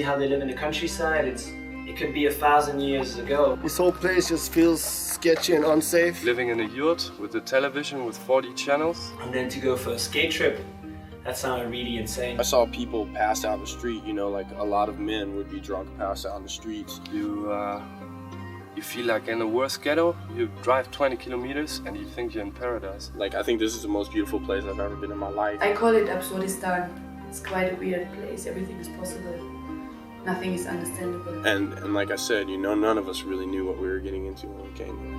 see how they live in the countryside. It could be 1,000 years ago. This whole place just feels sketchy and unsafe. Living in a yurt with a television with 40 channels. And then to go for a skate trip, that sounded really insane. I saw people pass out in the street, you know, like a lot of men would be drunk, pass out in the streets. You feel like in the worst ghetto. You drive 20 kilometers and you think you're in paradise. Like, I think this is the most beautiful place I've ever been in my life. I call it Absurdistan. It's quite a weird place. Everything is possible. Nothing is understandable. And like I said, you know, none of us really knew what we were getting into when we came here.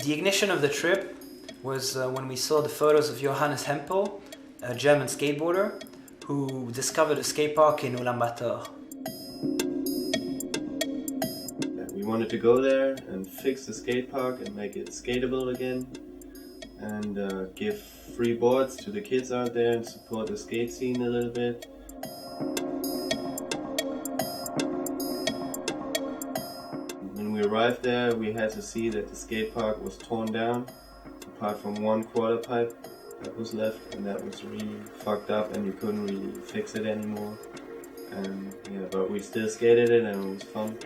The ignition of the trip was when we saw the photos of Johannes Hempel, a German skateboarder who discovered a skate park in Ulaanbaatar. We wanted to go there and fix the skate park and make it skateable again, and give free boards to the kids out there and support the skate scene a little bit. When we arrived there, we had to see that the skate park was torn down, apart from one quarter pipe that was left, and that was really fucked up and you couldn't really fix it anymore. And yeah, but we still skated it and it was fun.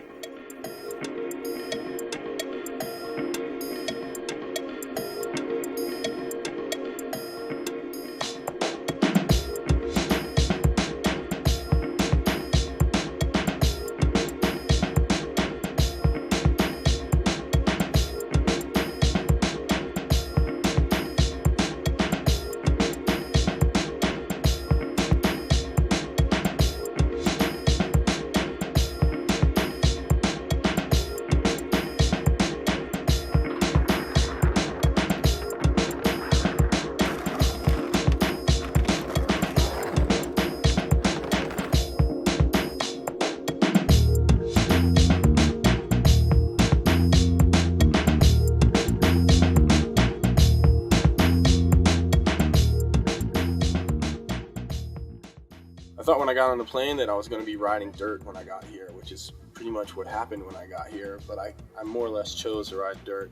I thought when I got on the plane that I was going to be riding dirt when I got here, which is pretty much what happened when I got here, but I more or less chose to ride dirt.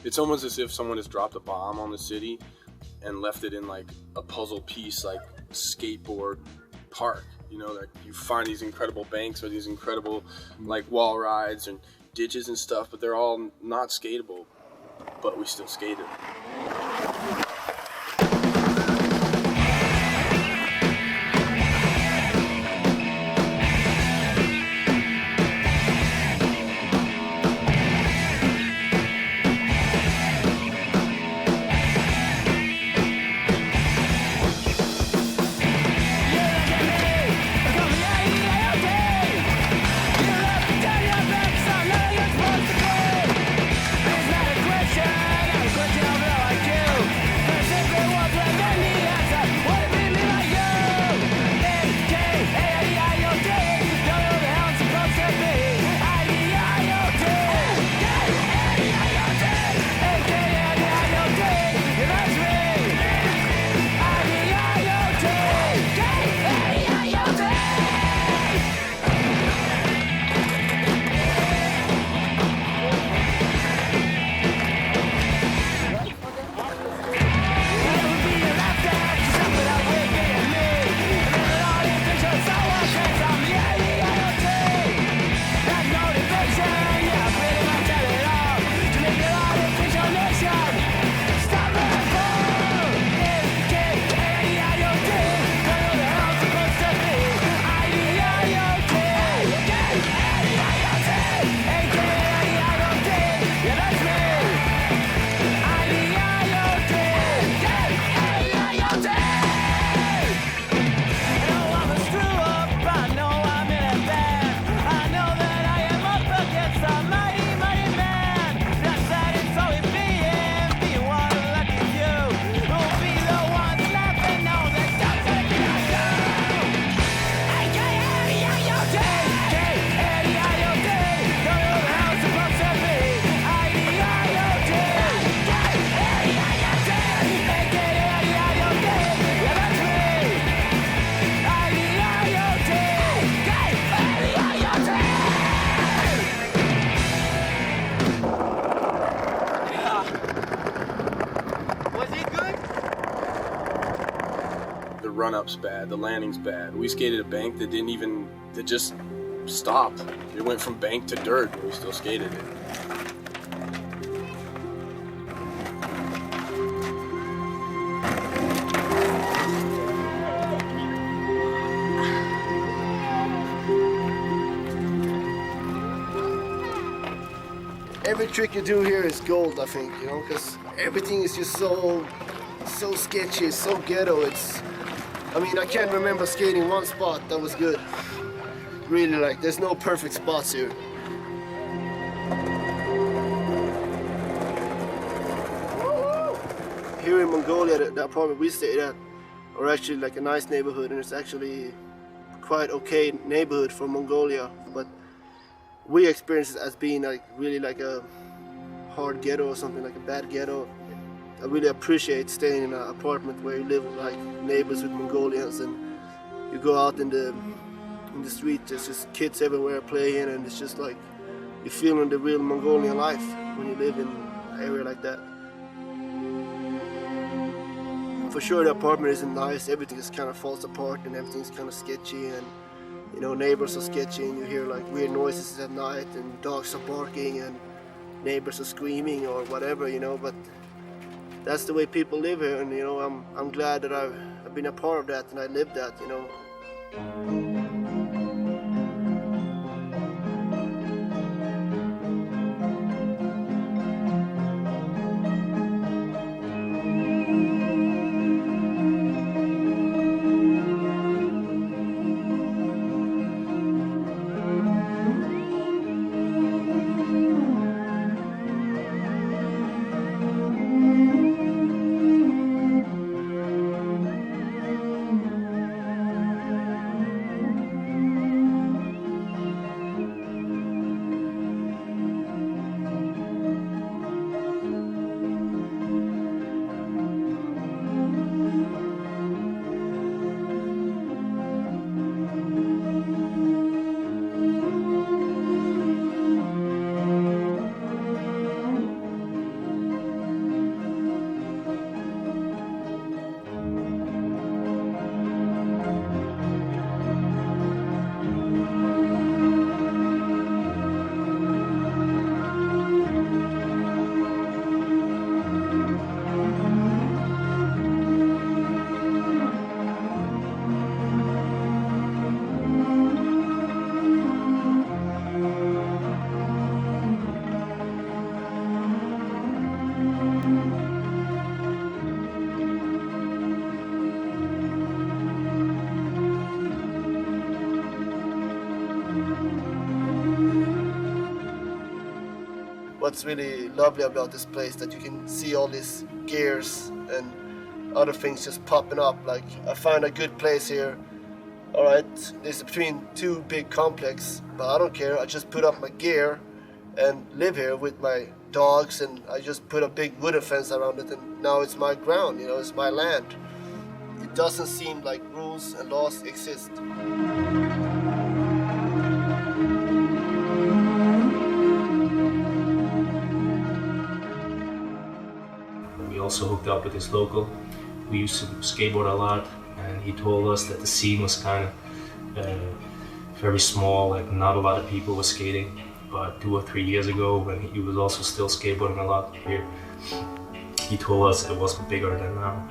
It's almost as if someone has dropped a bomb on the city and left it in like a puzzle piece, like skateboard park. You know, that you find these incredible banks or these incredible like wall rides and ditches and stuff, but they're all not skatable, but we still skated. It's not a question of run-up's bad, the landing's bad. We skated a bank that just stopped. It went from bank to dirt, and we still skated it. Every trick you do here is gold, I think, you know, because everything is just so sketchy, so ghetto. I can't remember skating one spot that was good. Really, like, there's no perfect spots here. Here in Mongolia, the apartment we stayed at are actually like a nice neighborhood, and it's actually quite okay neighborhood for Mongolia, but we experience it as being like really like a hard ghetto or something, like a bad ghetto. I really appreciate staying in an apartment where you live with like neighbors with Mongolians, and you go out in the street, there's just kids everywhere playing, and it's just like you feel in the real Mongolian life when you live in an area like that. For sure the apartment isn't nice, everything just kind of falls apart and everything's kind of sketchy, and you know, neighbors are sketchy, and you hear like weird noises at night, and dogs are barking, and neighbors are screaming or whatever, you know, but that's the way people live here, and you know, I'm glad that I've been a part of that and I lived that, you know. What's really lovely about this place that you can see all these gears and other things just popping up. Like, I find a good place here. All right, it's between two big complexes, but I don't care. I just put up my gear and live here with my dogs, and I just put a big wooden fence around it, and now it's my ground, you know, it's my land. It doesn't seem like rules and laws exist. We also hooked up with this local. We used to skateboard a lot, and he told us that the scene was kind of very small, like not a lot of people were skating. But 2 or 3 years ago, when he was also still skateboarding a lot here, he told us it was bigger than now.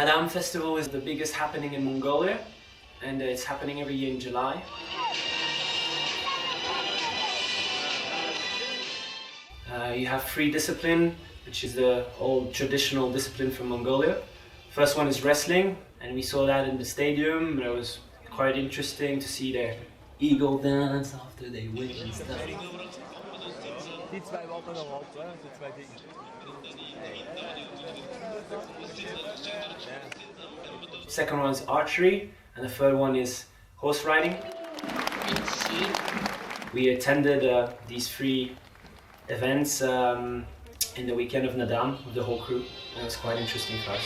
Naadam Festival is the biggest happening in Mongolia, and it's happening every year in July. You have free discipline, which is the old traditional discipline from Mongolia. First one is wrestling, and we saw that in the stadium. It was quite interesting to see their eagle dance after they win and stuff. Second one is archery, and the third one is horse riding. We attended these three events in the weekend of Naadam with the whole crew, and it was quite interesting for us.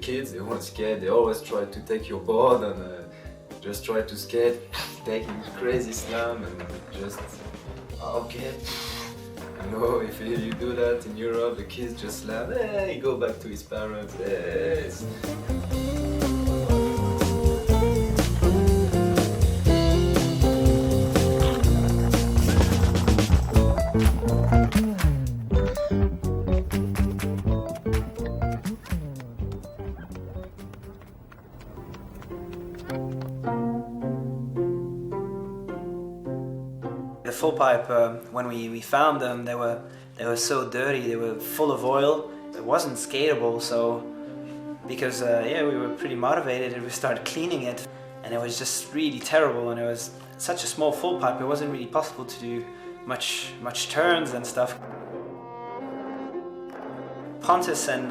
Kids, they won't skate, they always try to take your board and just try to skate, taking crazy slam and just, okay. You know, if you do that in Europe, the kids just slam, hey, go back to his parents, hey. The full pipe, when we found them, they were so dirty. They were full of oil. It wasn't skatable, so because we were pretty motivated, and we started cleaning it, and it was just really terrible. And it was such a small full pipe. It wasn't really possible to do much turns and stuff. Pontus and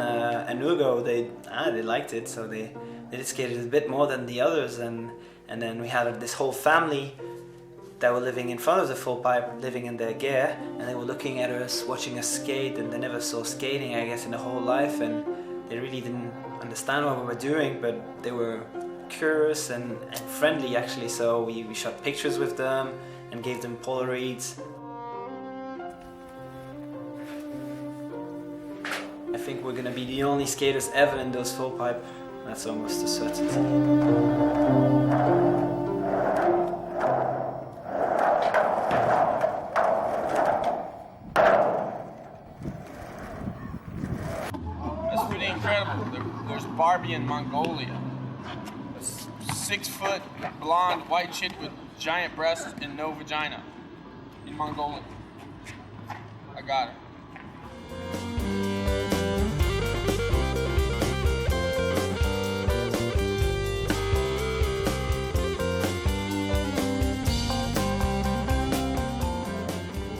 Ugo, they liked it, so they did skate a bit more than the others, and then we had this whole family that were living in front of the full pipe, living in their gear, and they were looking at us, watching us skate, and they never saw skating, I guess, in their whole life, and they really didn't understand what we were doing, but they were curious and friendly, actually, so we shot pictures with them and gave them Polaroids. I think we're gonna be the only skaters ever in those full pipe. That's almost a certainty. There's Barbie in Mongolia. A 6-foot blonde white chick with giant breasts and no vagina in Mongolia. I got her.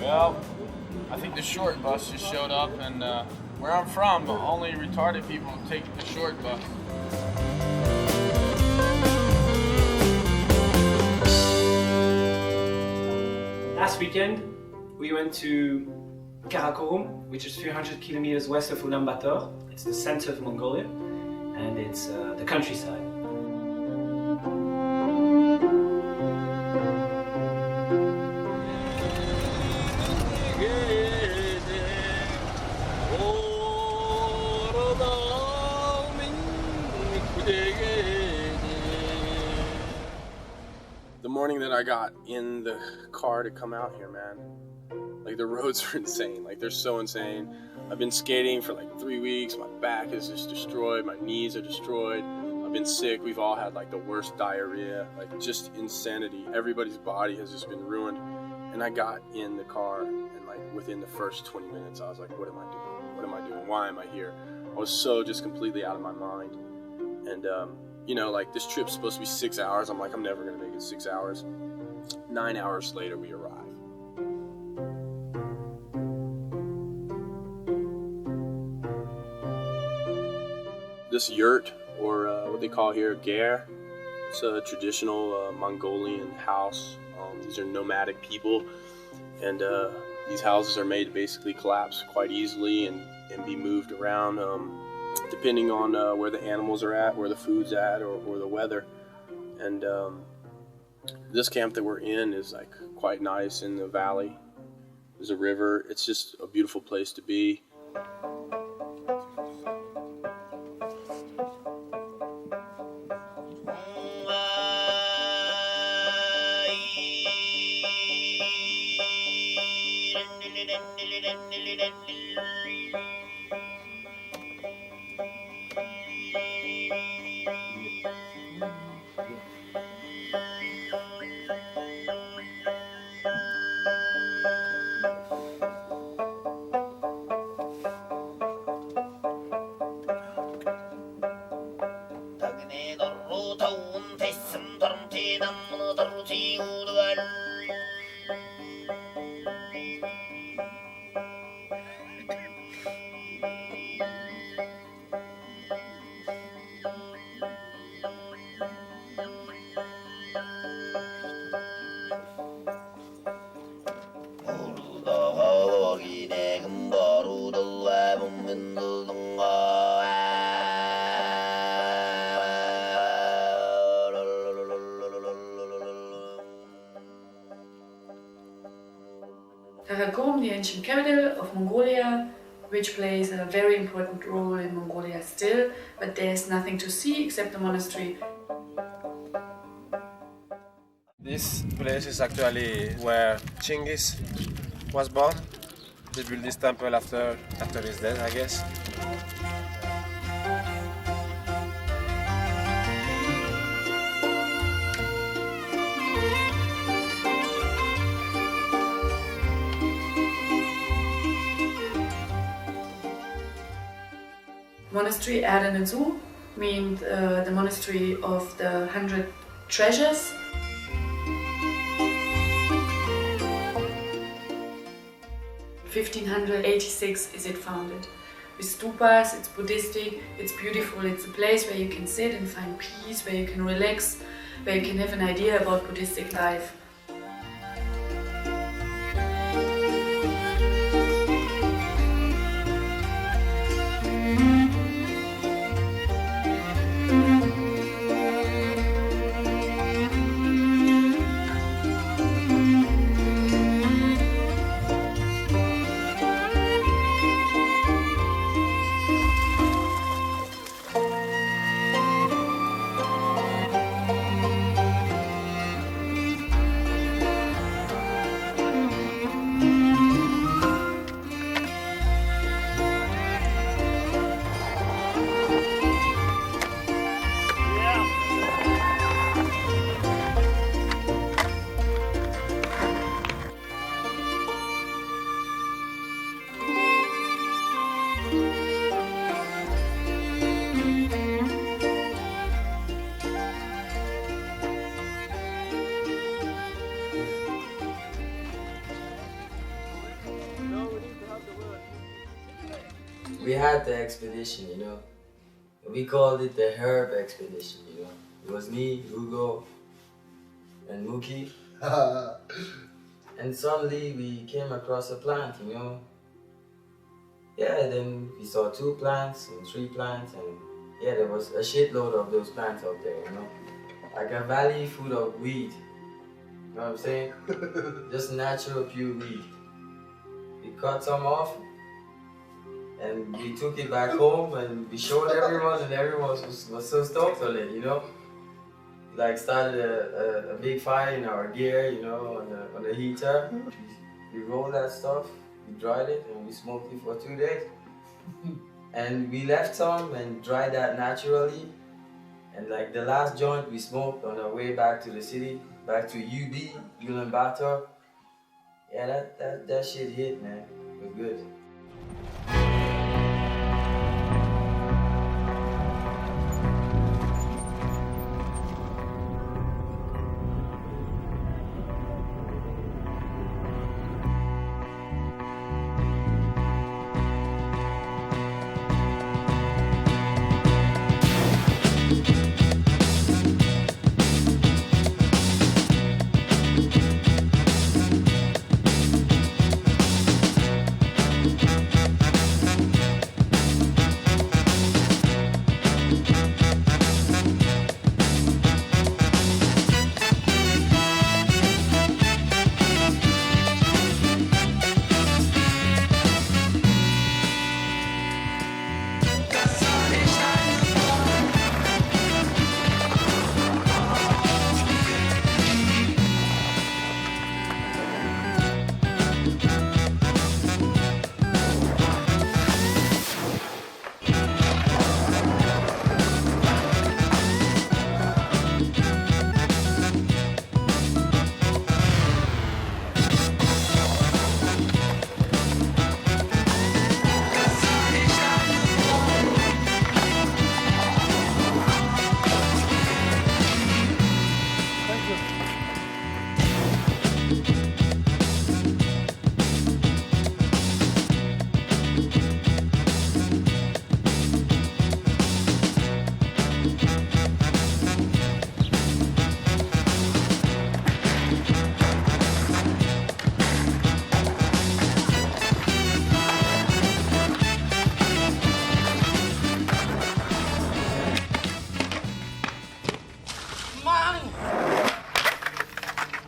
Well, I think the short bus just showed up, and where I'm from, only retarded people take the short bus. Last weekend, we went to Karakorum, which is 300 kilometers west of Ulaanbaatar. It's the center of Mongolia, and it's the countryside. that I got in the car to come out here, man. Like, the roads are insane. Like, they're so insane. I've been skating for like 3 weeks. My back is just destroyed. My knees are destroyed. I've been sick. We've all had like the worst diarrhea, like just insanity. Everybody's body has just been ruined. And I got in the car, and like within the first 20 minutes, I was like, what am I doing? What am I doing? Why am I here? I was so just completely out of my mind. And, you know, like, this trip's supposed to be 6 hours. I'm like, I'm never going to make it 6 hours. 9 hours later, we arrive. This yurt, or what they call here, ger, it's a traditional Mongolian house. These are nomadic people, and these houses are made to basically collapse quite easily and be moved around depending on where the animals are at, where the food's at, or the weather. And this camp that we're in is like quite nice in the valley. There's a river. It's just a beautiful place to be. Karakorum, the ancient capital of Mongolia, which plays a very important role in Mongolia still, but there's nothing to see except the monastery. This place is actually where Chinggis was born. They built this temple after his death, I guess. Monastery Erdenenzu means the monastery of the 100 treasures. In 1586 is it founded. With stupas, it's Buddhistic, it's beautiful, it's a place where you can sit and find peace, where you can relax, where you can have an idea about Buddhistic life. We had the expedition, you know. We called it the herb expedition, you know. It was me, Hugo, and Mookie. And suddenly we came across a plant, you know. Yeah, then we saw 2 plants and 3 plants, and yeah, there was a shitload of those plants out there, you know. Like a valley full of weed. You know what I'm saying? Just natural, pure weed. We cut some off, and we took it back home, and we showed everyone, and everyone was so stoked on it, you know. like started a big fire in our gear, you know, on the heater. We rolled that stuff, we dried it, and we smoked it for 2 days. And we left some and dried that naturally. And like the last joint we smoked on our way back to the city, back to UB, Ulaanbaatar. Yeah, that shit hit, man. It was good.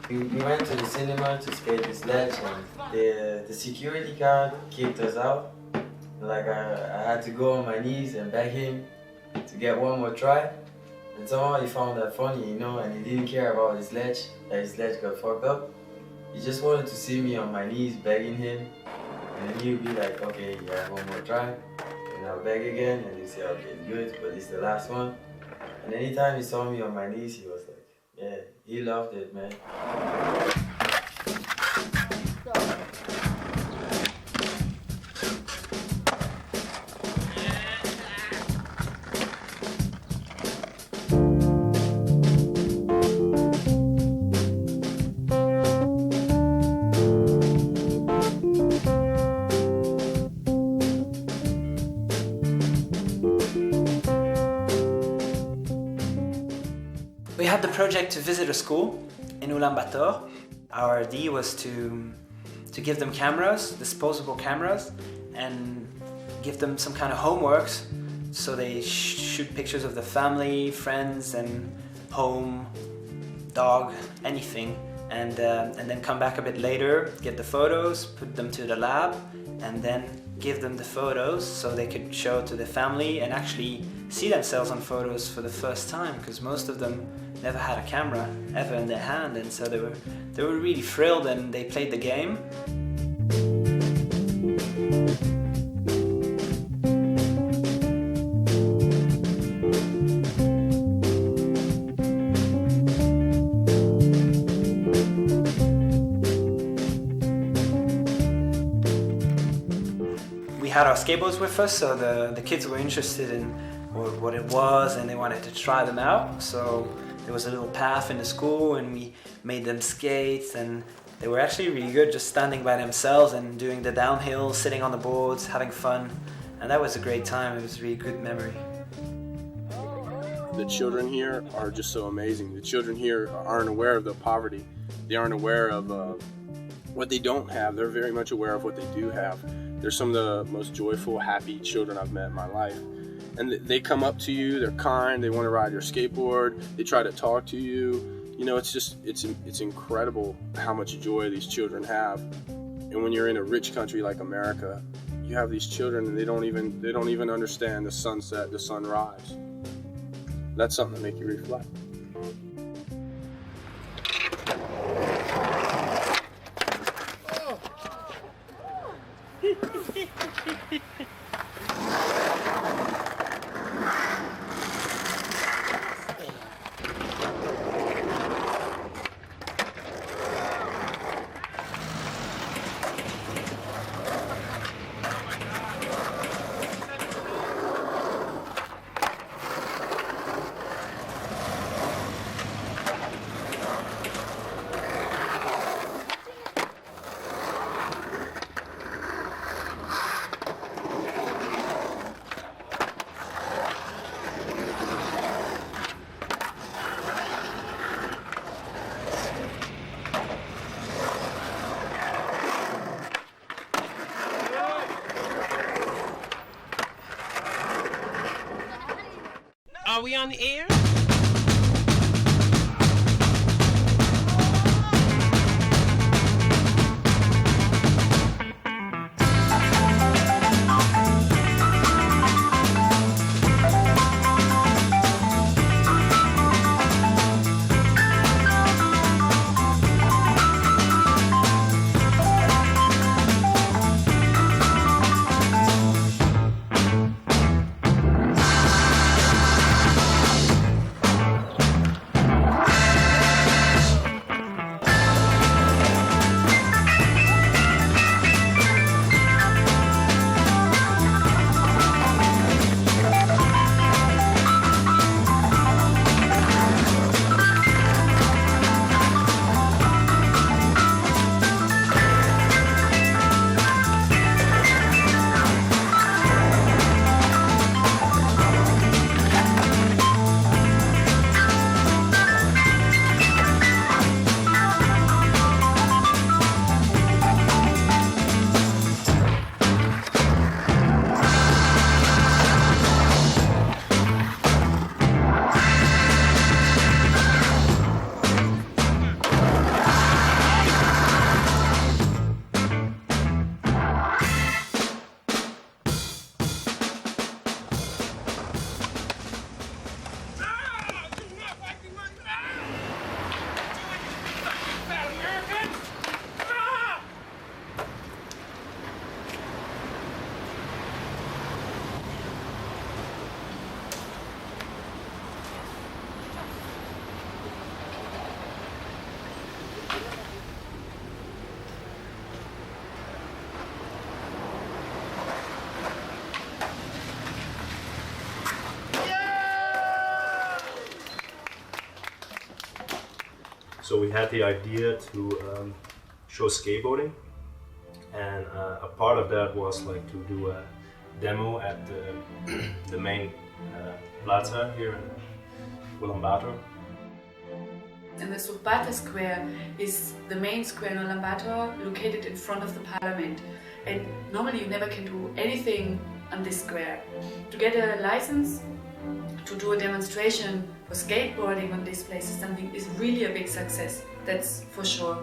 We went to the cinema to skate the sledge, and the security guard kicked us out. Like I had to go on my knees and beg him to get one more try. And somehow he found that funny, you know, and he didn't care about his sledge, that his sledge got fucked up. He just wanted to see me on my knees begging him, and then he would be like, okay, you have one more try. And I'll beg again, and he'd say, okay, good, but it's the last one. And anytime he saw me on my knees, he was like, yeah, he loved it, man. We had the project to visit a school in Ulaanbaatar. Our idea was to give them cameras, disposable cameras, and give them some kind of homeworks so they shoot pictures of the family, friends, and home, dog, anything, and then come back a bit later, get the photos, put them to the lab, and then give them the photos so they could show to the family and actually see themselves on photos for the first time, because most of them never had a camera ever in their hand, and so they were really thrilled and they played the game. We had our skateboards with us, so the kids were interested in what it was and they wanted to try them out. So there was a little path in the school and we made them skate, and they were actually really good, just standing by themselves and doing the downhill, sitting on the boards, having fun. And that was a great time. It was a really good memory. The children here are just so amazing. The children here aren't aware of the poverty. They aren't aware of what they don't have. They're very much aware of what they do have. They're some of the most joyful, happy children I've met in my life. And they come up to you, they're kind, they want to ride your skateboard, they try to talk to you. You know, it's incredible how much joy these children have. And when you're in a rich country like America, you have these children and they don't even understand the sunset, the sunrise. That's something to make you reflect. Are we on the air? So we had the idea to show skateboarding, and a part of that was like to do a demo at the main plaza here in Ulaanbaatar. And the Surpata Square is the main square in Ulaanbaatar, located in front of the parliament. And normally you never can do anything on this square. To get a license to do a demonstration for skateboarding on this place is really a big success. That's for sure.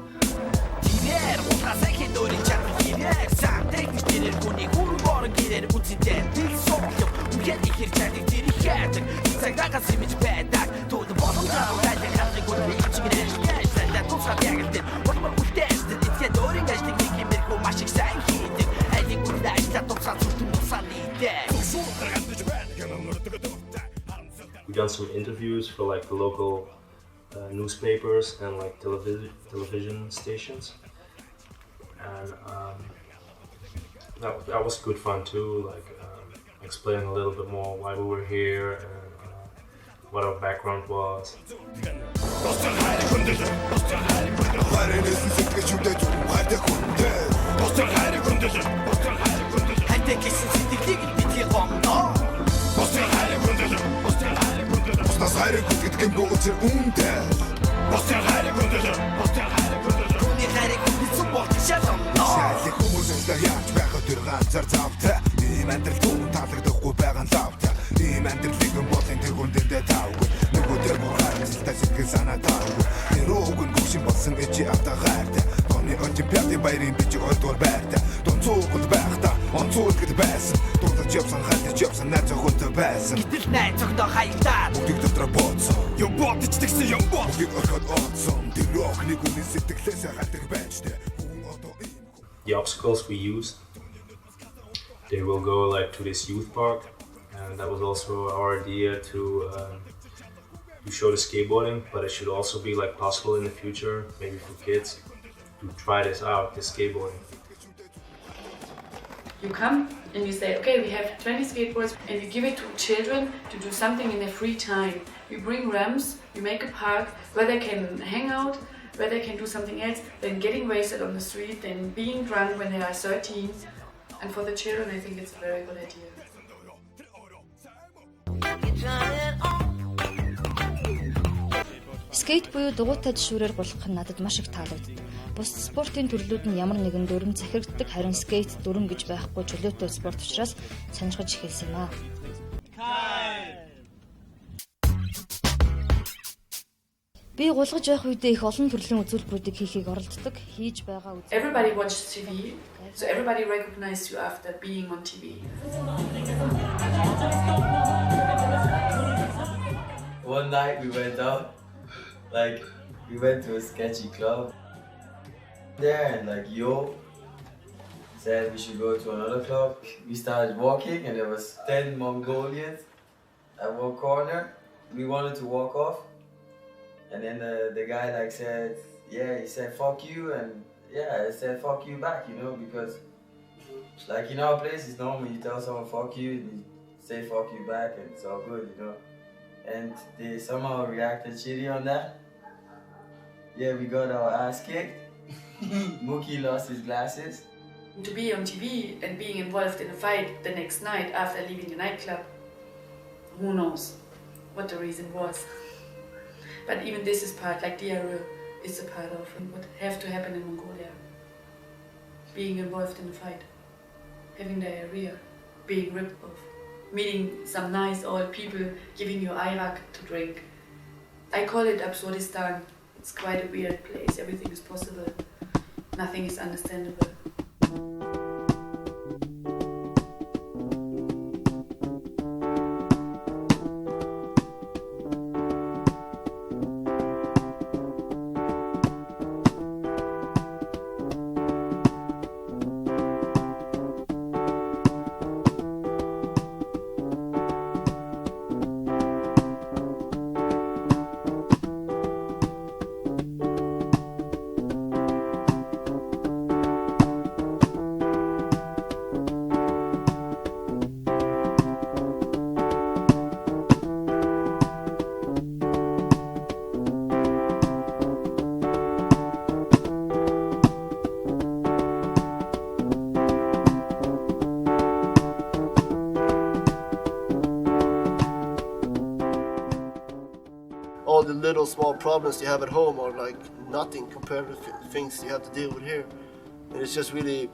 We've done some interviews for like the local newspapers and like television stations, and that was good fun too, like explaining a little bit more why we were here and what our background was. The obstacles we used they will go like to this youth park, and that was also our idea to show the skateboarding, but it should also be like possible in the future, maybe for kids, to try this out, this skateboarding. You come and you say, okay, we have 20 skateboards, and you give it to children to do something in their free time. You bring ramps, you make a park where they can hang out, where they can do something else than getting wasted on the street, than being drunk when they are 13. And for the children, I think it's a very good idea. Скейт буюу дугуйтай жишүүрээр гулгах нь надад маш их таалагддаг. Бус спортын төрлүүд нь ямар нэгэн дүрм захирагддаг, харин скейт дүрм гэж байхгүй чөлөөтэй спорт учраас сонирхож эхэлсэн юм аа. Би гулгаж байх үедээ их олон төрлийн үзүүлбэрүүдийг хийхийг оролддог. Хийж байгаа үзүүлбэр. Everybody watches TV, so everybody recognizes you after being on TV. One night we went out, like we went to a sketchy club there, and like Yo said we should go to another club. We started walking, and there was 10 Mongolians at one corner. We wanted to walk off. And then the guy like said, yeah, he said fuck you, and yeah, I said fuck you back, you know, because like in our place it's normal, you tell someone fuck you and you say fuck you back and it's all good, you know. And they somehow reacted shitty on that. Yeah, we got our ass kicked. Mookie lost his glasses. To be on TV and being involved in a fight the next night after leaving a nightclub, who knows what the reason was. But even this is part, like diarrhea is a part of what have to happen in Mongolia. Being involved in a fight, having diarrhea, being ripped off, meeting some nice old people giving you arak to drink. I call it Absurdistan. It's quite a weird place. Everything is possible. Nothing is understandable. All the little small problems you have at home are like nothing compared to things you have to deal with here. And it's just really,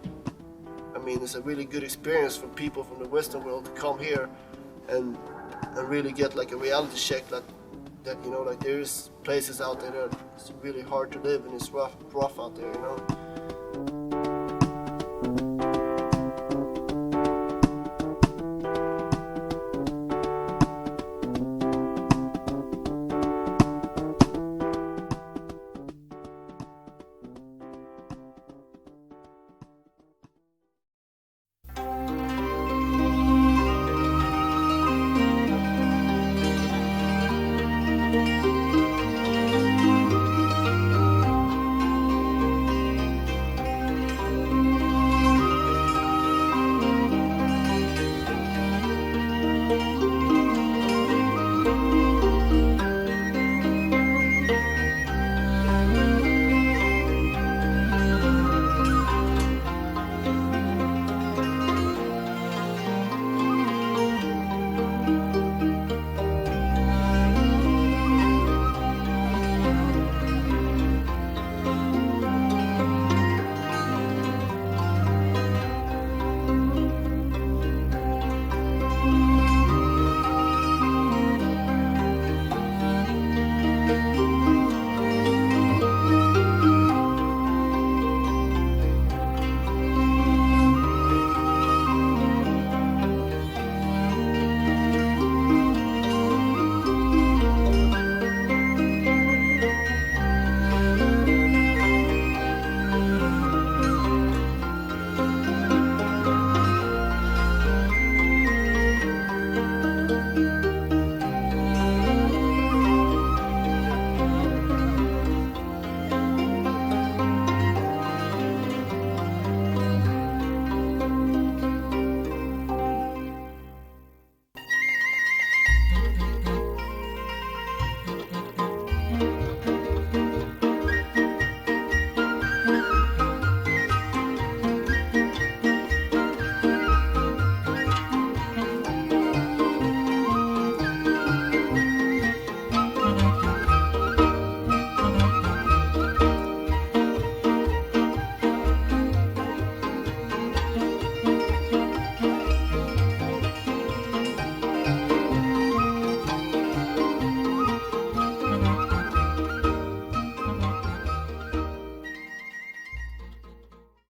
I mean, it's a really good experience for people from the Western world to come here and really get like a reality check that you know, like there's places out there that it's really hard to live and it's rough out there, you know.